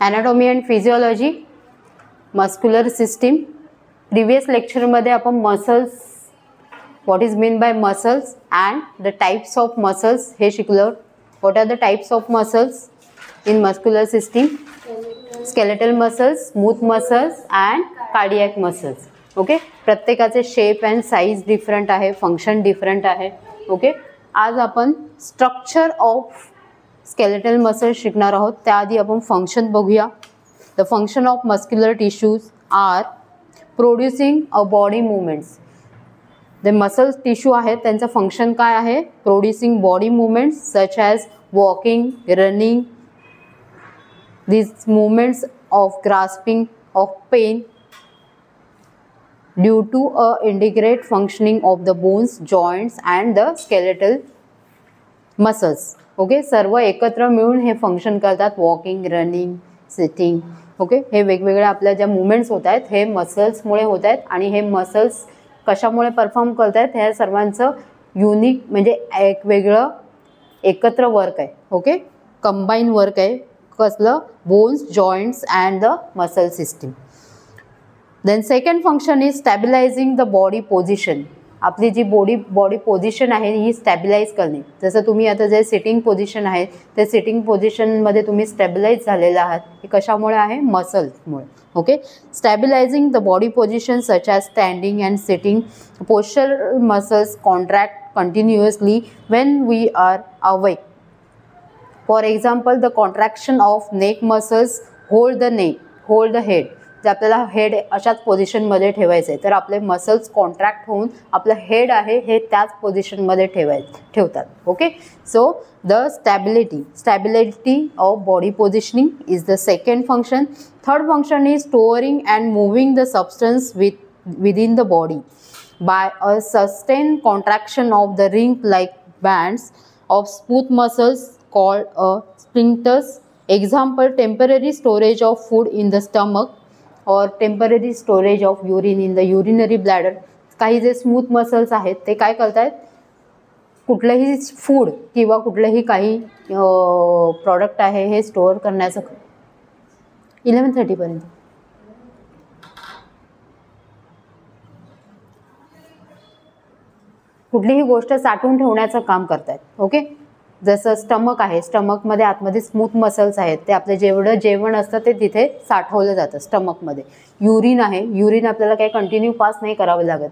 Anatomy and physiology, muscular system. Previous लेक्चरमध्ये आपण muscles, what is mean by muscles and the types of muscles हे शिकलो. What are the types of muscles in muscular system? Skeletal muscles, smooth muscles and cardiac muscles. Okay, प्रत्येकाचे shape and size different आहे, function different आहे. Okay, आज आपण structure of skeletal muscles शिकणार आहोत. त्याआधी आपण फंक्शन बघूया. The function of muscular tissues are producing a body movements. जे मसल टिश्यू आहेत त्यांचं फंक्शन काय आहे? Producing body movements such as walking, running, these movements of grasping, of pain due to a integrate functioning of the bones, joints and the skeletal muscles. Okay, सर्व एकत्र मिळून हे function करतात. Walking, running, sitting. Okay, हे वेगवेगळे आपल्या ज्या movements होत आहेत हे मसल्समुळे होत आहेत आणि हे मसल्स कशामुळे परफॉर्म करत आहेत? ह्या सर्वांचं युनिक म्हणजे एक वेगळं एकत्र वर्क आहे. ओके, कंबाईन वर्क आहे. कसलं? Bones, joints and the muscle system. Then second function is stabilising the body position. आपली जी बॉडी पोझिशन आहे ही स्टॅबिलाइज करणे. जसं तुम्ही आता जे सिटिंग पोझिशन आहे ते सिटिंग पोझिशनमध्ये तुम्ही स्टॅबिलाइज झालेला आहात. हे कशामुळे आहे? मसल्समुळे. Okay, stabilising the body position such as standing and sitting. Postural muscles contract continuously when we are awake. For example, the contraction of neck muscles hold the neck, hold the head. जर आपल्याला head अशाच पोझिशनमध्ये ठेवायचं आहे तर आपले muscles contract होऊन आपलं head आहे हे त्याच पोझिशनमध्ये ठेवतात. Okay, so the stability of body positioning is the second function. Third function is storing and moving the substance within the body by a sustained contraction of the ring-like bands of smooth muscles called a sphincters. Example, temporary storage of food in the stomach or temporary storage of urine in the urinary bladder. काही जे smooth muscles आहेत ते काय करतात? कुठलंही food किंवा कुठलंही काही प्रॉडक्ट आहे हे स्टोअर करण्याचं 11:30 पर्यंत. कुठलीही गोष्ट साठवून ठेवण्याचं काम करतात. ओके, जसं स्टमक आहे, स्टमकमध्ये आतमध्ये स्मूथ मसल्स आहेत ते आपलं जेवढं जेवण असतं ते तिथे साठवलं जातं स्टमकमध्ये. युरिन आहे, युरिन आपल्याला काही कंटिन्यू पास नाही करावं लागत.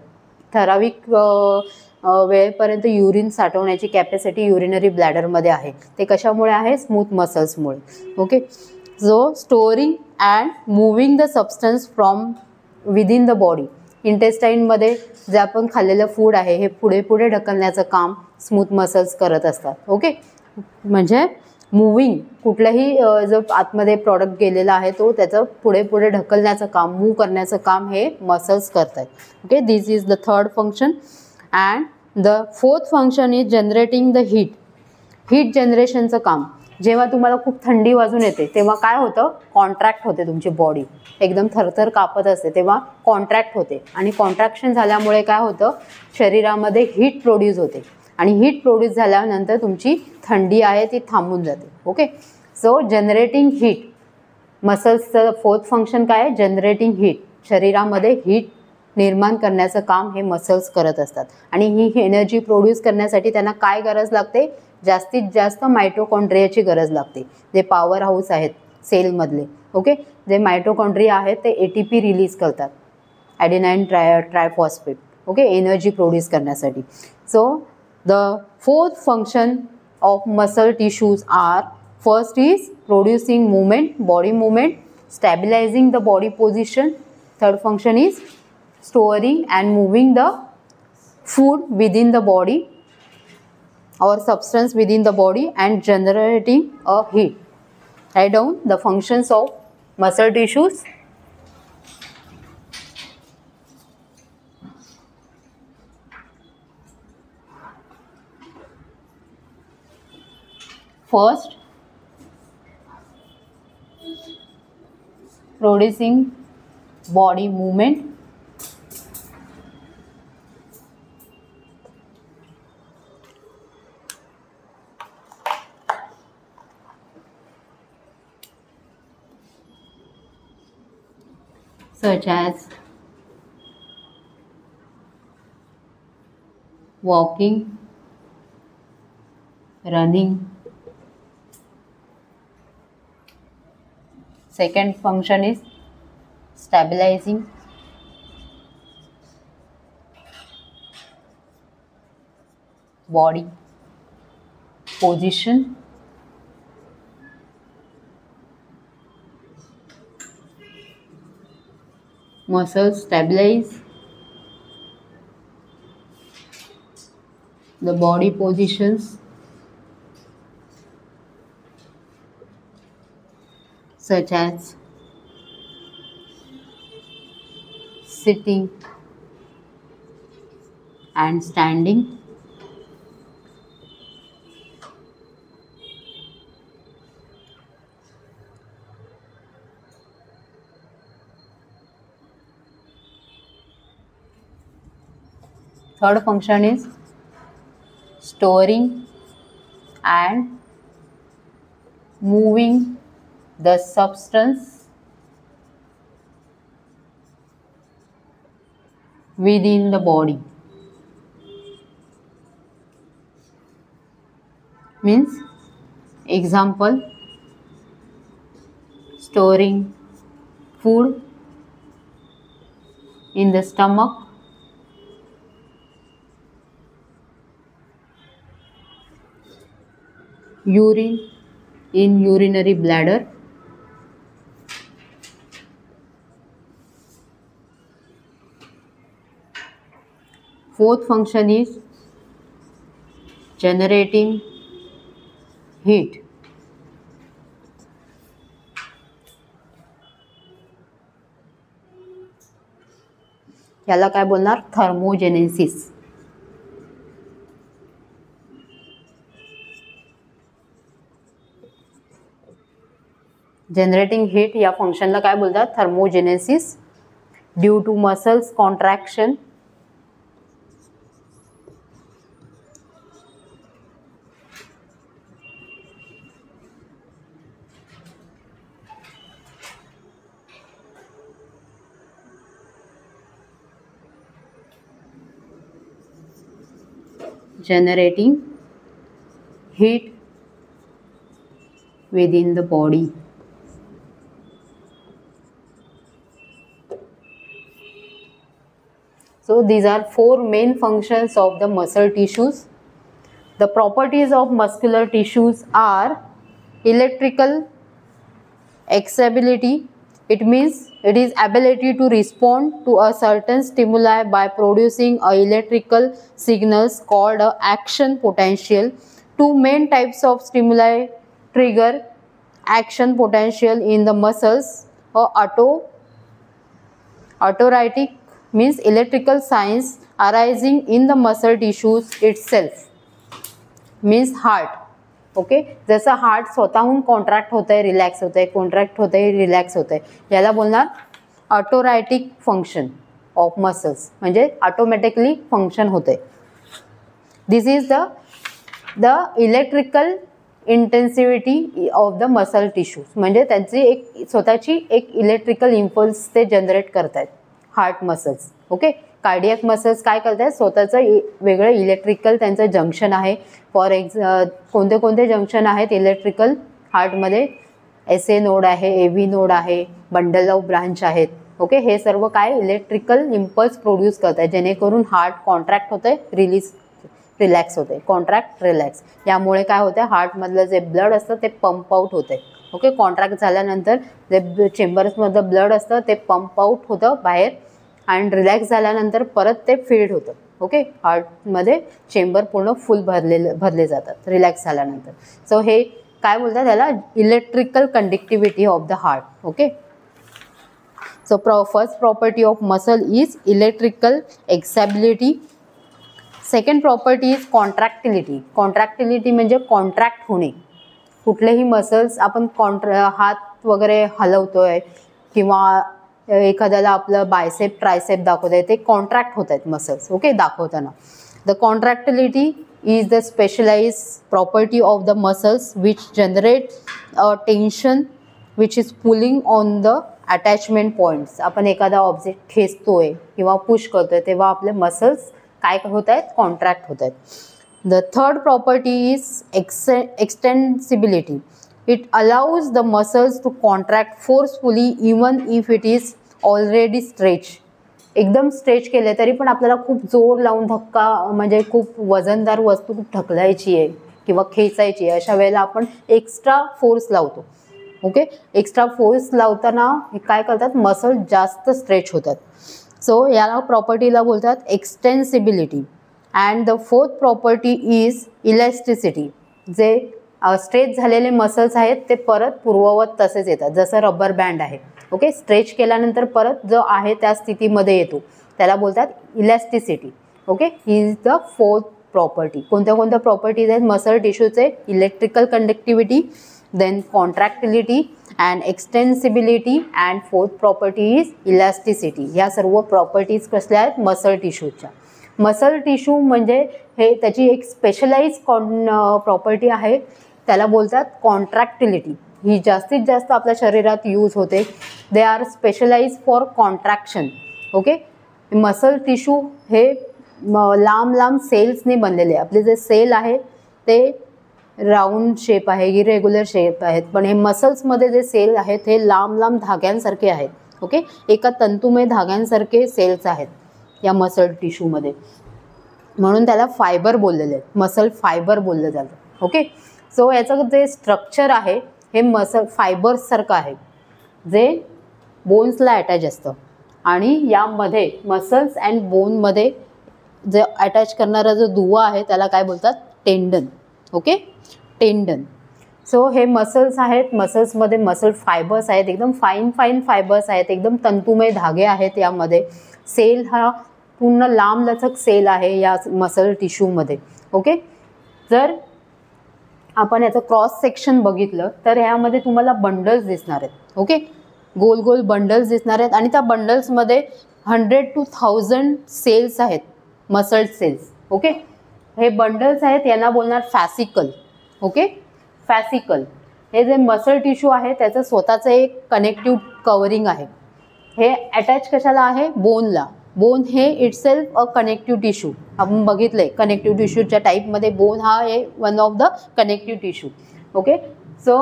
ठराविक वेळेपर्यंत युरिन साठवण्याची कॅपॅसिटी युरिनरी ब्लॅडरमध्ये आहे. ते कशामुळे आहे? स्मूथ मसल्समुळे. Okay, so storing and moving the substance from within the body. इंटेस्टाईनमध्ये जे आपण खाल्लेलं फूड आहे हे पुढे पुढे ढकलण्याचं काम स्मूथ मसल्स करत असतात. ओके, म्हणजे मूव्हिंग, कुठलाही जो आतमध्ये प्रॉडक्ट गेलेला आहे तो त्याचं पुढे पुढे ढकलण्याचं काम, मूव्ह करण्याचं काम हे मसल्स करतात. Okay, this is the third function. And the fourth function is generating the heat जनरेशनचं काम. जेव्हा तुम्हाला खूप थंडी वाजून येते तेव्हा काय होतं? कॉन्ट्रॅक्ट होते तुमची बॉडी, एकदम थरथर कापत असते तेव्हा कॉन्ट्रॅक्ट होते आणि कॉन्ट्रॅक्शन झाल्यामुळे काय होतं? शरीरामध्ये हीट प्रोड्यूस होते आणि हीट प्रोड्यूस झाल्यानंतर तुमची थंडी आहे ती थांबून जाते. ओके, सो जनरेटिंग हीट, मसल्सचं फोर्थ फंक्शन काय आहे? Generating heat. शरीरामध्ये हीट निर्माण करण्याचं काम हे मसल्स करत असतात आणि ही एनर्जी प्रोड्यूस करण्यासाठी त्यांना काय गरज लागते? जास्तीत जास्त मायटोकॉन्ड्रियाची गरज लागते. जे पॉवर हाऊस आहेत सेलमधले. ओके, जे मायटोकॉन्ड्रिया आहेत ते ATP रिलीज करतात, adenine triphosphate. Okay, energy produce करण्यासाठी. So the fourth function of muscle tissues are, first is producing movement, body movement, stabilising the body position. Third function is storing and moving the food within the body or substance within the body and generating a heat. Write down the functions of muscle tissues. First, producing body movement. such as walking, running. Second function is stabilizing, body position, muscles stabilize, the body positions such as sitting and standing. Third function is storing and moving the substance within the body. Means, example, storing food in the stomach, urine in urinary bladder, fourth function is generating heat. याला काय बोलणार? Thermogenesis. Generating heat या फंक्शनला काय बोलतात? Thermogenesis. Due to muscles contraction generating heat within the body. So these are four main functions of the muscle tissues. The properties of muscular tissues are electrical excitability. It means it is ability to respond to a certain stimuli by producing a electrical signals called a action potential. Two main types of stimuli trigger action potential in the muscles. Autolytic means electrical signs arising in the muscle tissues itself. Means heart. Okay, जसं heart स्वतःहून contract होत आहे, relax होत आहे, contract होत आहे, relax होत आहे, याला बोलणार ऑटोरायटिक फंक्शन ऑफ मसल्स. म्हणजे ऑटोमॅटिकली फंक्शन होते. This is the electrical intensivity of the muscle tissues. म्हणजे त्यांची एक स्वतःची एक इलेक्ट्रिकल इम्पल्स ते जनरेट करतायत heart muscles. Okay, cardiac muscles काय करतात? स्वतःचं वेगळं इलेक्ट्रिकल त्यांचं जंक्शन आहे. कोणते कोणते जंक्शन आहेत इलेक्ट्रिकल हार्टमध्ये? SA नोड आहे, AV नोड आहे, बंडल ऑफ ब्रांच आहेत. ओके, हे सर्व काय इलेक्ट्रिकल इम्पल्स प्रोड्यूस करतात, जेणेकरून हार्ट कॉन्ट्रॅक्ट होते, रिलॅक्स होते, कॉन्ट्रॅक्ट रिलॅक्स. यामुळे काय होतं? हार्टमधलं जे ब्लड असतं ते पंप आउट होते. ओके, कॉन्ट्रॅक्ट झाल्यानंतर जे चेंबर्समधलं ब्लड असतं ते पंप आउट होतं बाहेर, आणि रिलॅक्स झाल्यानंतर परत ते फील्ड होतं. ओके, हार्टमध्ये चेंबर पूर्ण फुल भरले जातात रिलॅक्स झाल्यानंतर. सो हे काय बोलतात? त्याला electrical conductivity of the heart. Okay, so first property of muscle is electrical excitability. Second property is contractility. Contractility म्हणजे कॉन्ट्रॅक्ट होणे. कुठलेही मसल्स आपण हात वगैरे हलवतोय किंवा एखाद्याला आपलं बायसेप ट्रायसेप दाखवतंय, ते कॉन्ट्रॅक्ट होत आहेत मसल्स. ओके, दाखवताना. The contractility is the specialised property of the muscles which generate a tension which is pulling on the attachment points, आपण एखादा ऑब्जेक्ट खेचतोय किंवा पुश करतोय तेव्हा आपले मसल्स काय होत आहेत, कॉन्ट्रॅक्ट होत आहेत. The third property is extensibility. It allows the muscles to contract forcefully even if it is already stretch. एकदम स्ट्रेच केले तरी पण आपल्याला खूप जोर लावून धक्का म्हणजे खूप वजनदार वस्तू खूप ढकलायची आहे किंवा खेचायची आहे, अशा वेळेला आपण एक्स्ट्रा फोर्स लावतो. ओके, एक्स्ट्रा फोर्स लावताना हे काय करतात, मसल जास्त स्ट्रेच होतात. सो याला प्रॉपर्टीला बोलतात extensibility. And the fourth property is elasticity. जे स्ट्रेच झालेले मसल्स आहेत ते परत पूर्ववत तसेच येतात, जसं रबर बँड आहे. ओके, स्ट्रेच केल्यानंतर परत जो आहे त्या स्थितीमध्ये येतो, त्याला बोलतात इलॅस्टिसिटी. ओके, ही इज द फोर्थ प्रॉपर्टी. कोणत्या कोणत्या प्रॉपर्टीज आहेत मसल टिश्यूचे? Electrical conductivity, then contractility and extensibility, and fourth property is elasticity. या सर्व प्रॉपर्टीज कसल्या आहेत मसल टिश्यूच्या. मसल टिश्यू म्हणजे हे त्याची एक स्पेशलाइज प्रॉपर्टी आहे, त्याला बोलतात कॉन्ट्रॅक्टिलिटी. ही जास्तीत जास्त आपल्या शरीरात यूज होते. They are specialise for contraction. Okay, muscle tissue हे लांब लांब सेल्सने बनलेले. आपले जे सेल आहे ते राऊंड शेप आहे, इरेग्युलर शेप आहेत, पण हे मसल्समध्ये जे सेल आहेत हे लांब लांब धाग्यांसारखे आहेत. ओके, एका तंतुमय धाग्यांसारखे सेल्स आहेत या मसल टिश्यूमध्ये, म्हणून त्याला फायबर बोललेले आहेत, मसल फायबर बोललं जातं. ओके, सो याचं जे स्ट्रक्चर आहे हे मसल फायबर्ससारखं आहे, जे बोन्सला अटॅच असतं. आणि यामध्ये मसल्स अँड बोनमध्ये जे अटॅच करणारा जो दुवा आहे त्याला काय बोलतात, टेंडन. ओके, टेंडन. सो हे मसल्स आहेत, मसल्समध्ये मसल फायबर्स आहेत, एकदम फाईन फायबर्स आहेत, एकदम तंतुमय धागे आहेत यामध्ये. सेल हा पूर्ण लांबलचक सेल आहे या मसल टिश्यूमध्ये. ओके, जर आपण याचं क्रॉस सेक्शन बघितलं तर ह्यामध्ये तुम्हाला बंडल्स दिसणार आहेत. ओके, गोल गोल बंडल्स दिसणार आहेत, आणि त्या बंडल्समध्ये 100 to 1000 सेल्स आहेत, मसल सेल्स. ओके, हे बंडल्स आहेत, यांना बोलणार फॅसिकल. ओके, फॅसिकल हे जे मसल टिश्यू आहे त्याचं स्वतःचं एक कनेक्टिव्ह कवरिंग आहे. हे अटॅच कशाला आहे, बोनला. बोन हे इटसेल्फ अ कनेक्टिव्ह टिश्यू. आपण बघितलंय कनेक्टिव्ह टिश्यूच्या टाईपमध्ये बोन हा आहे one of the connective tissue. Okay, so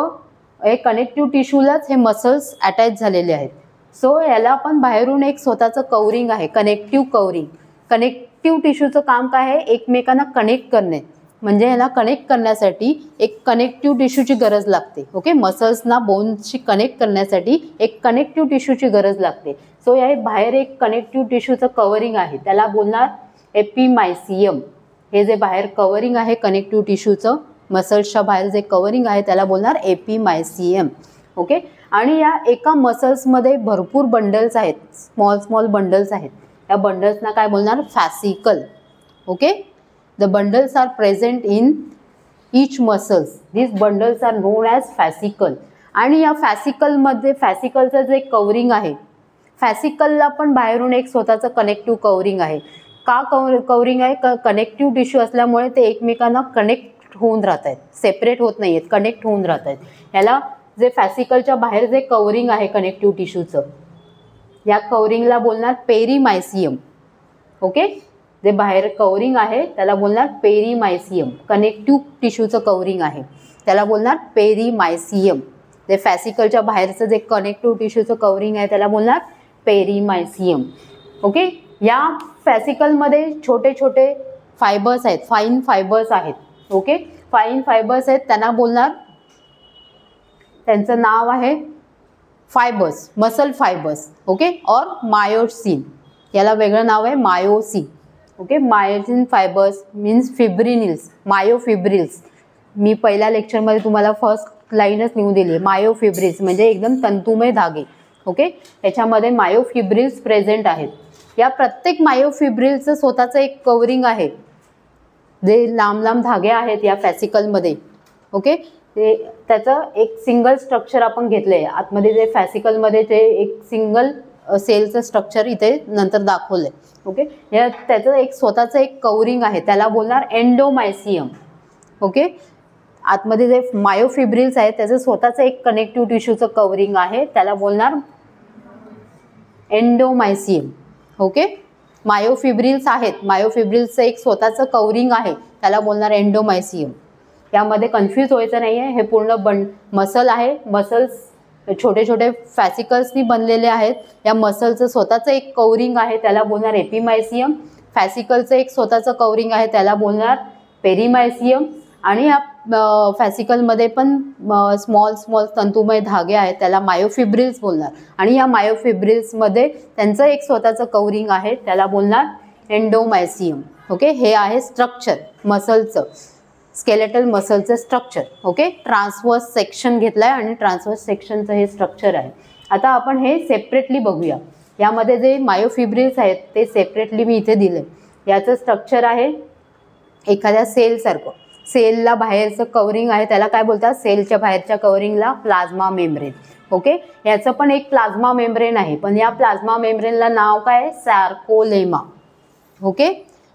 हे कनेक्टिव्ह टिश्यूलाच हे मसल्स अटॅच झालेले आहेत. सो याला पण बाहेरून एक स्वतःचं कवरिंग आहे, कनेक्टिव्ह कवरिंग. कनेक्टिव्ह टिश्यूचं काम काय आहे, एकमेकांना कनेक्ट करणे. म्हणजे ह्याला कनेक्ट करण्यासाठी एक कनेक्टिव्ह टिश्यूची गरज लागते. ओके, मसल्सना बोन्सशी कनेक्ट करण्यासाठी एक कनेक्टिव्ह टिश्यूची गरज लागते. सो या बाहेर एक कनेक्टिव्ह टिश्यूचं कवरिंग आहे, त्याला बोलणार एपिमायसियम. हे जे बाहेर कवरिंग आहे कनेक्टिव्ह टिश्यूचं, मसल्सच्या बाहेर जे कवरिंग आहे त्याला बोलणार एपिमायसियम. ओके, आणि या एका मसल्समध्ये भरपूर बंडल्स आहेत, स्मॉल बंडल्स आहेत. या बंडल्सना काय बोलणार, fascicle. Okay, the bundles are present in each muscles. This bundles are known as fascicle. आणि या फॅसिकलमध्ये फॅसिकलचं जे कवरिंग आहे, फॅसिकलला पण बाहेरून एक स्वतःचं कनेक्टिव्ह कवरिंग आहे. का कवरिंग आहे, कनेक्टिव्ह टिश्यू असल्यामुळे ते एकमेकांना कनेक्ट होऊन राहत आहेत, सेपरेट होत नाही आहेत, कनेक्ट होऊन राहत आहेत. याला जे फॅसिकलच्या बाहेर जे कवरिंग आहे कनेक्टिव्ह टिश्यूचं, या कवरिंगला बोलणार पेरीमायसियम. ओके, जे बाहेर कवरिंग आहे त्याला बोलणार पेरीमायसियम. कनेक्टिव्ह टिश्यूचं कवरिंग आहे त्याला बोलणार पेरीमायसियम. जे फॅसिकलच्या बाहेरचं जे कनेक्टिव्ह टिश्यूचं कवरिंग आहे त्याला बोलणार पेरीमायसियम. ओके, या फॅसिकलमध्ये छोटे छोटे फायबर्स आहेत, फाईन फायबर्स आहेत. ओके, फाईन फायबर्स आहेत, त्यांना बोलणार, त्यांचं नाव आहे फायबर्स, मसल फायबर्स. ओके, और मायोसिन, याला वेगळं नाव आहे myosin. Okay, myosin fibres means fibrils, myofibrils. मी पहिल्या लेक्चरमध्ये तुम्हाला फर्स्ट लाईनच लिहून दिली आहे, मायोफिब्रिल्स म्हणजे एकदम तंतुमय धागे. ओके, याच्यामध्ये मायोफिब्रिल्स प्रेझेंट आहेत. या प्रत्येक मायोफिब्रिलचं स्वतःचं एक कवरिंग आहे, जे लांब लांब धागे आहेत या फॅसिकलमध्ये. ओके, ते त्याचं एक सिंगल स्ट्रक्चर आपण घेतलं आहे आतमध्ये. जे फॅसिकलमध्ये ते एक सिंगल सेलचं स्ट्रक्चर इथे नंतर दाखवलं आहे. ओके, या त्याचं एक स्वतःचं एक कवरिंग आहे, त्याला बोलणार एंडोमायसियम. ओके, आतमध्ये जे मायोफिब्रिल्स आहेत त्याचं स्वतःचं एक कनेक्टिव्ह टिश्यूचं कवरिंग आहे, त्याला बोलणार एंडोमायसियम. ओके, मायोफिब्रिल्स आहेत, मायोफिब्रिल्सचं एक स्वतःचं कवरिंग आहे, त्याला बोलणार एंडोमायसियम. यामध्ये कन्फ्यूज व्हायचं नाही आहे, हे पूर्ण मसल आहे. मसल्स छोटे छोटे फॅसिकल्सनी बनलेले आहेत. या मसलचं स्वतःचं एक कवरिंग आहे, त्याला बोलणार एपिमायसियम. फॅसिकलचं एक स्वतःचं कवरिंग आहे, त्याला बोलणार पेरिमायसियम. आणि या फॅसिकलमध्ये पण स्मॉल स्मॉल तंतुमय धागे आहेत, त्याला मायोफिब्रिल्स बोलणार. आणि या मायोफिब्रिल्समध्ये त्यांचं एक स्वतःचं कवरिंग आहे, त्याला बोलणार एंडोमायसियम. ओके, हे आहे स्ट्रक्चर मसलचं, स्केलेटल मसलचं स्ट्रक्चर. ओके, ट्रान्सवर्स सेक्शन घेतलाय आणि ट्रान्सवर्स सेक्शनचं हे स्ट्रक्चर आहे. आता आपण हे सेपरेटली बघूया. यामध्ये जे मायोफिब्रिल्स आहेत ते सेपरेटली मी इथे दिले. याचं स्ट्रक्चर आहे एखाद्या सेलसारखं. सेलला बाहेरचं कवरिंग आहे, त्याला काय बोलतात, सेलच्या बाहेरच्या कवरिंगला प्लाझ्मा मेम्ब्रेन. ओके, याचं पण एक प्लाझ्मा मेम्ब्रेन आहे, पण या प्लाझ्मा मेम्ब्रेनला नाव काय आहे, सार्कोलेमा. ओके,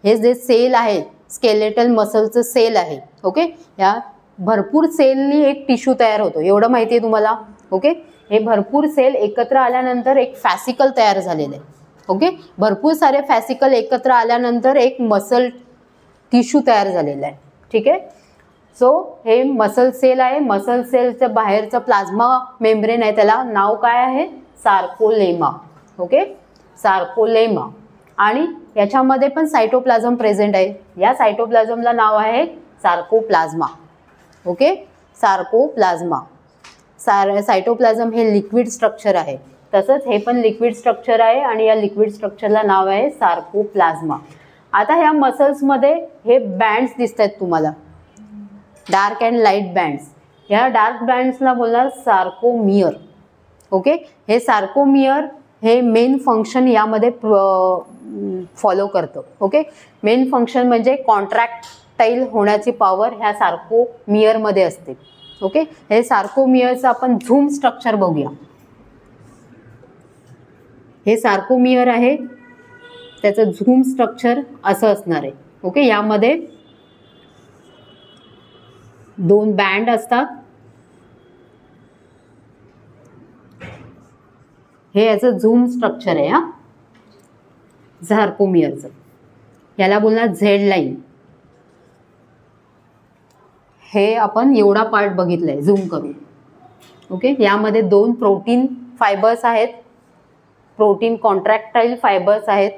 हे जे सेल आहे स्केलेटल मसलचं सेल आहे. ओके, या भरपूर सेलनी एक टिश्यू तयार होतो, एवढं माहिती आहे तुम्हाला. ओके, हे भरपूर सेल एकत्र आल्यानंतर एक फॅसिकल तयार झालेलं आहे. ओके, भरपूर सारे फॅसिकल एकत्र आल्यानंतर एक मसल टिश्यू तयार झालेलं आहे. ठीक आहे, सो हे मसल सेल आहे. मसल सेलचं बाहेरचं प्लाझ्मा मेम्ब्रेन आहे, त्याला नाव काय आहे, सार्कोलेमा. Okay, sarcolemma. आणि याच्यामध्ये पण सायटोप्लाझम प्रेझेंट आहे. या सायटोप्लाझमला नाव आहे सार्कोप्लाझ्मा. ओके, सार्कोप्लाझ्मा. सायटोप्लाझम हे लिक्विड स्ट्रक्चर आहे, तसंच हे पण लिक्विड स्ट्रक्चर आहे आणि या लिक्विड स्ट्रक्चरला नाव आहे सार्कोप्लाझ्मा. आता ह्या मसल्समध्ये हे बँड्स दिसत आहेत तुम्हाला, डार्क अँड लाईट बँड्स. ह्या डार्क बँड्सला बोलणार सार्कोमियर. ओके, हे सार्कोमियर हे मेन फंक्शन यामध्ये फॉलो करतं. ओके, मेन फंक्शन म्हणजे कॉन्ट्रॅक्टाईल होण्याची पॉवर ह्या सार्कोमियरमध्ये असते. ओके, हे सार्कोमियरचं आपण झूम स्ट्रक्चर बघूया. हे सार्कोमियर आहे, त्याचं झूम स्ट्रक्चर असं असणार आहे. ओके, यामध्ये 2 बँड असतात. हे याचं झूम स्ट्रक्चर आहे. सार्कोमियरचं याला बोलणार झेड लाईन. हे आपण एवढा पार्ट बघितलाय झूम करून. ओके, यामध्ये 2 प्रोटीन फायबर्स आहेत, प्रोटीन कॉन्ट्रॅक्टाईल फायबर्स आहेत.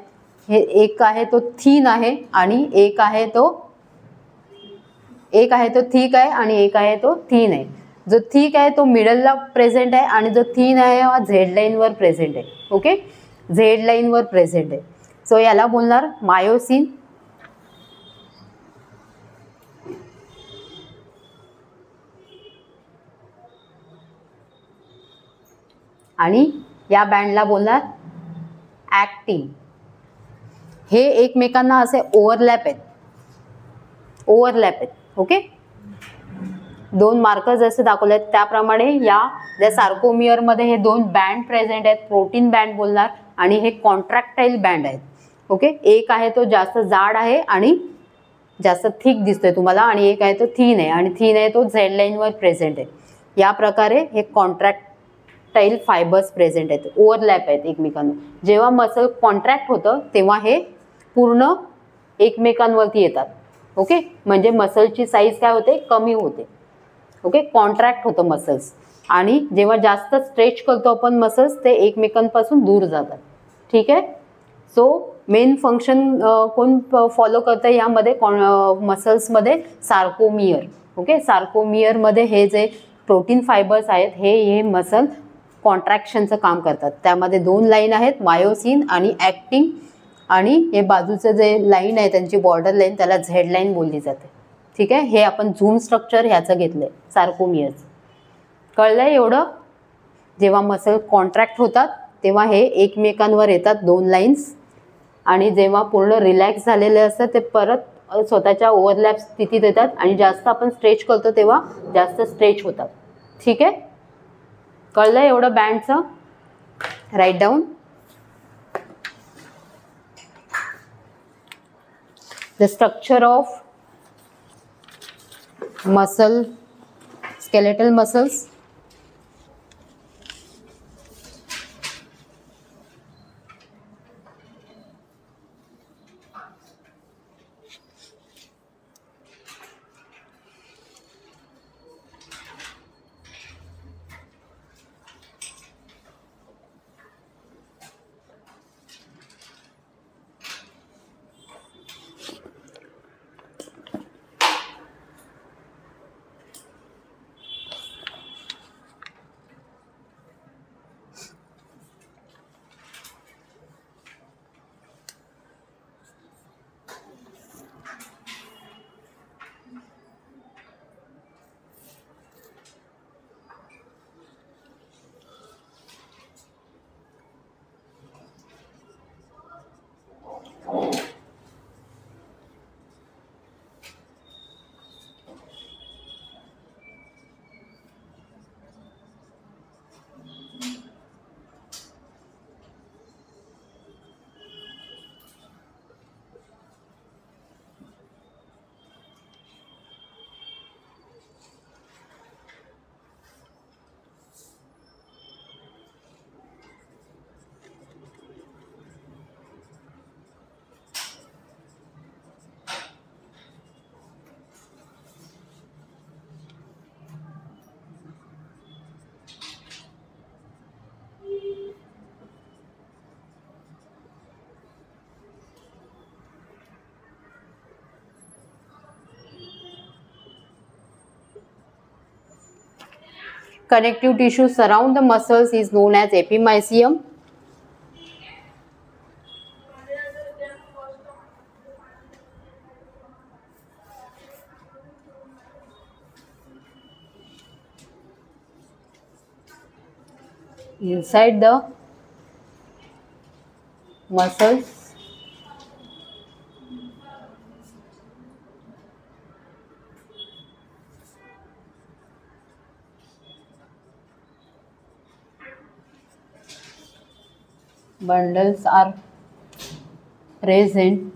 हे एक आहे तो थिन आहे आणि एक आहे तो थिक आहे आणि एक आहे तो थिन आहे. जो थिक आहे तो मिडलला प्रेझेंट आहे आणि जो थिन आहे हा झेड लाईनवर प्रेझेंट आहे. ओके, झेड लाईनवर प्रेझेंट आहे. सो याला बोलणार मायोसिन. आणि या बँडला बोलणार ॲक्टिन. हे एकमेकांना असे ओव्हरलॅप आहेत. ओके, 2 मार्कर जसे दाखवले आहेत त्याप्रमाणे या ज्या सार्कोमियरमध्ये हे 2 बँड प्रेझेंट आहेत. प्रोटीन बँड बोलणार आणि हे कॉन्ट्रॅक्टाईल बँड आहेत. ओके, एक आहे तो जास्त जाड आहे आणि जास्त थिक दिसतोय तुम्हाला आणि एक आहे तो थिन आहे आणि थिन आहे तो झेड लाईनवर प्रेझेंट आहे. या प्रकारे हे कॉन्ट्रॅक्टाईल फायबर्स प्रेझेंट आहेत, ओव्हरलॅप आहेत एकमेकांना. जेव्हा मसल कॉन्ट्रॅक्ट होतं तेव्हा हे पूर्ण एकमेकांवरती येतात. ओके, म्हणजे मसलची साईज काय होते, कमी होते. ओके, कॉन्ट्रॅक्ट होतं मसल्स आणि जेव्हा जास्त स्ट्रेच करतो आपण मसल्स ते एकमेकांपासून दूर जातात. ठीक आहे, सो मेन फंक्शन कोण फॉलो करतं यामध्ये मसल्समध्ये, सार्कोमियर. ओके, सार्कोमियरमध्ये हे जे प्रोटीन फायबर्स आहेत हे मसल कॉन्ट्रॅक्शनचं काम करतात. त्यामध्ये 2 लाईन आहेत, मायोसिन आणि ॲक्टिन. आणि हे बाजूचं जे लाईन आहे त्यांची बॉर्डर लाईन त्याला झेड लाईन बोलली जाते. ठीक आहे, हे आपण झूम स्ट्रक्चर ह्याचं घेतलंय सार्कोमियरचं. कळलंय एवढं. जेव्हा मसल कॉन्ट्रॅक्ट होतात तेव्हा हे एकमेकांवर येतात 2 लाईन्स आणि जेव्हा पूर्ण रिलॅक्स झालेले असतात ते परत स्वतःच्या ओव्हरलॅप स्थितीत येतात आणि जास्त आपण स्ट्रेच करतो तेव्हा जास्त स्ट्रेच होतात. ठीक आहे, कळलंय एवढं बँडचं. Right down. The structure of muscle, skeletal muscles. connective tissue surround the muscles is known as epimysium. Inside the muscles, bundles are present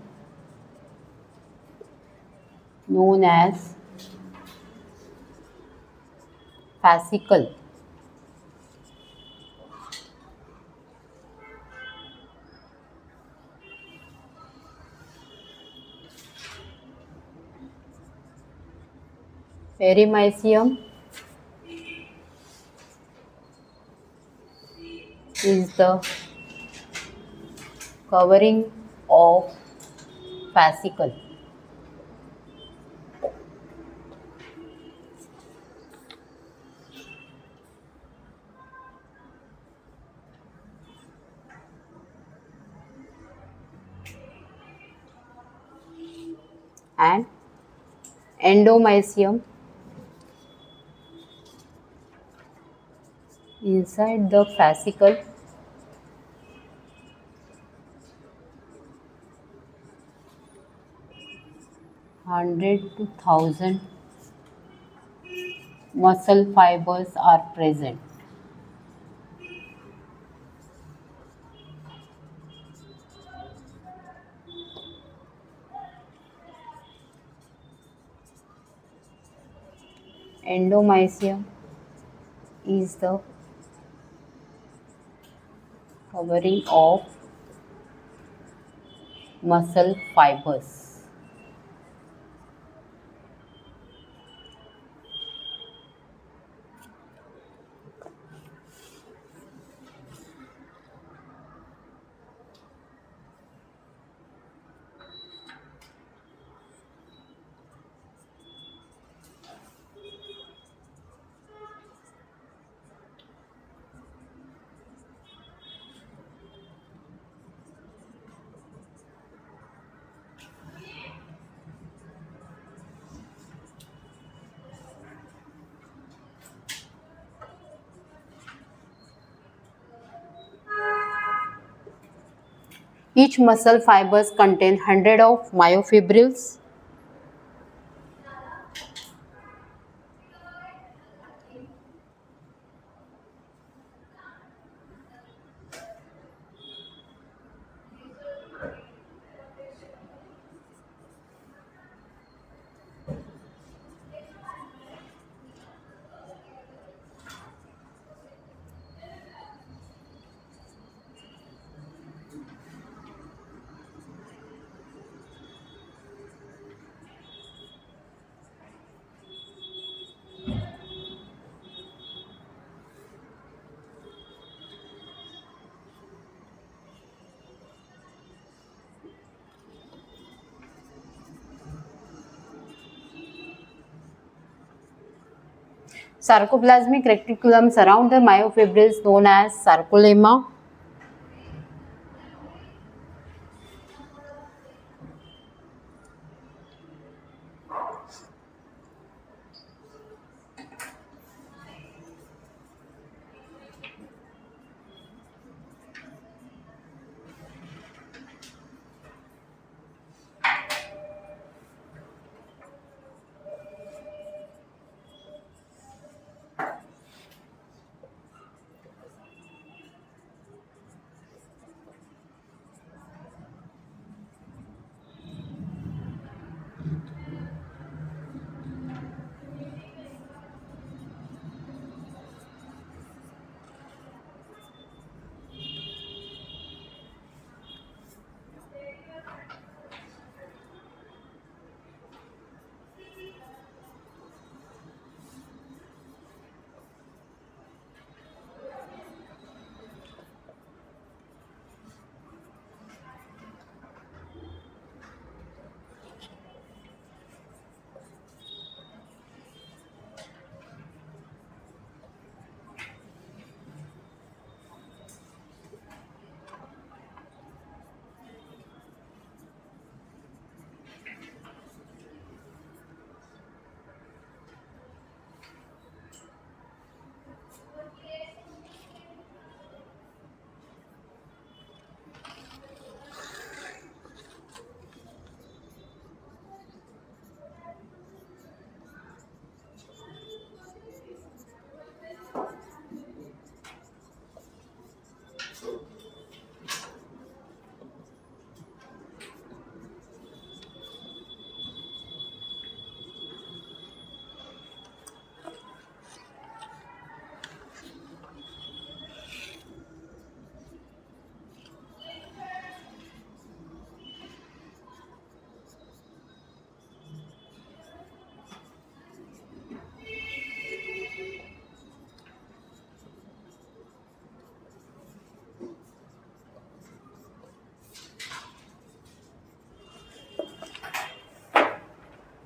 known as fascicle. Perimysium is the covering of fascicle. And endomysium inside the fascicle, 100 to 1000 muscle fibers are present. Endomysium is the covering of muscle fibers. Each muscle fibers contain 100 of myofibrils. Sarcoplasmic reticulum surround the myofibrils known as sarcolemma.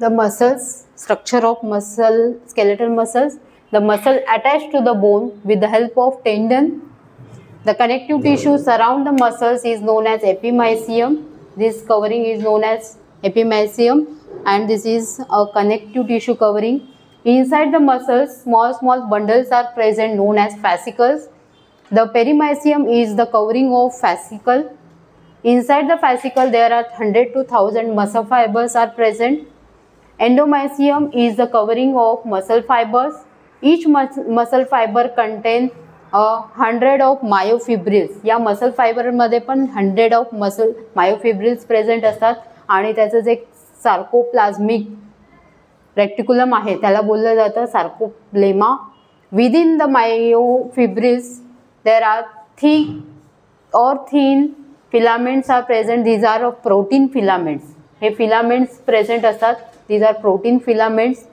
the muscles, structure of muscle, skeletal muscles. The muscle attached to the bone with the help of tendon. The connective tissue surround the muscles is known as epimysium. This covering is known as epimysium, and this is a connective tissue covering. Inside the muscles, small bundles are present known as fascicles. The perimysium is the covering of fascicle. Inside the fascicle, there are 100 to 1000 muscle fibers are present. Endomysium is the covering of muscle fibers. Each muscle fiber contain 100 of myofibrils. या muscle fibre मध्ये पण 100 of muscle myofibrils present असतात आणि त्याचं जे सार्कोप्लाझ्मिक reticulum आहे त्याला बोललं जातं sarcoplasm. Within the myofibrils there are thick और thin filaments are present. These are of protein filaments. हे फिलामेंट्स प्रेझेंट असतात. These are protein filaments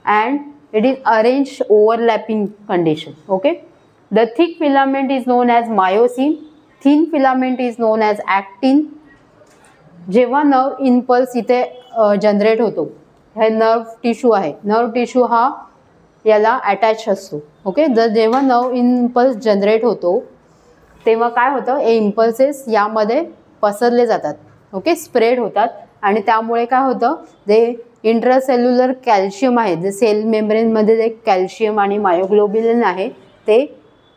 and it is arranged overlapping condition. Okay, the thick filament is known as myosin, thin filament is known as actin. जेव्हा nerve impulse इथे generate होतो, हे nerve tissue आहे, nerve tissue हा याला attach असतो. Okay, जर जेव्हा नर्व इम्पल्स जनरेट होतो तेव्हा काय होतं, हे इम्पल्सेस यामध्ये पसरले जातात. ओके, स्प्रेड होतात आणि त्यामुळे काय होतं, जे इंट्रासेल्युलर कॅल्शियम आहे, जे सेल मेम्ब्रेनमध्ये जे कॅल्शियम आणि मायोग्लोबिलिन आहे ते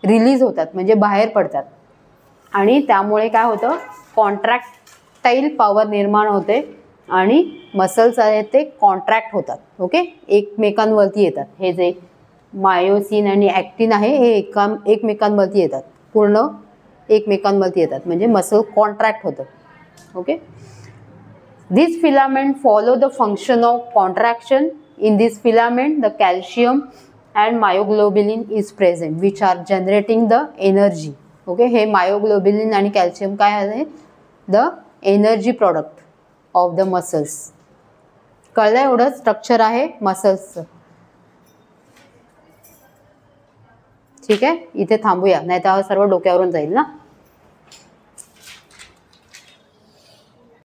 रिलीज होतात, म्हणजे बाहेर पडतात आणि त्यामुळे काय होतं, कॉन्ट्रॅक्टाईल पॉवर निर्माण होते आणि मसल्स आहेत ते कॉन्ट्रॅक्ट होतात. ओके, एकमेकांवरती येतात. हे जे मायोसिन आणि ॲक्टिन आहे हे एकमेकांवरती येतात, पूर्ण एकमेकांवरती येतात, म्हणजे मसल कॉन्ट्रॅक्ट होतं. Okay, this filament follow the function of contraction. In this filament the calcium and myoglobulin is present which are generating the energy. Okay, हे myoglobulin आणि calcium काय आहे, the energy product of the muscles. कळलं एवढं structure आहे मसल्सचं. ठीक आहे, इथे थांबूया, नाही तर सर्व डोक्यावरून जाईल ना.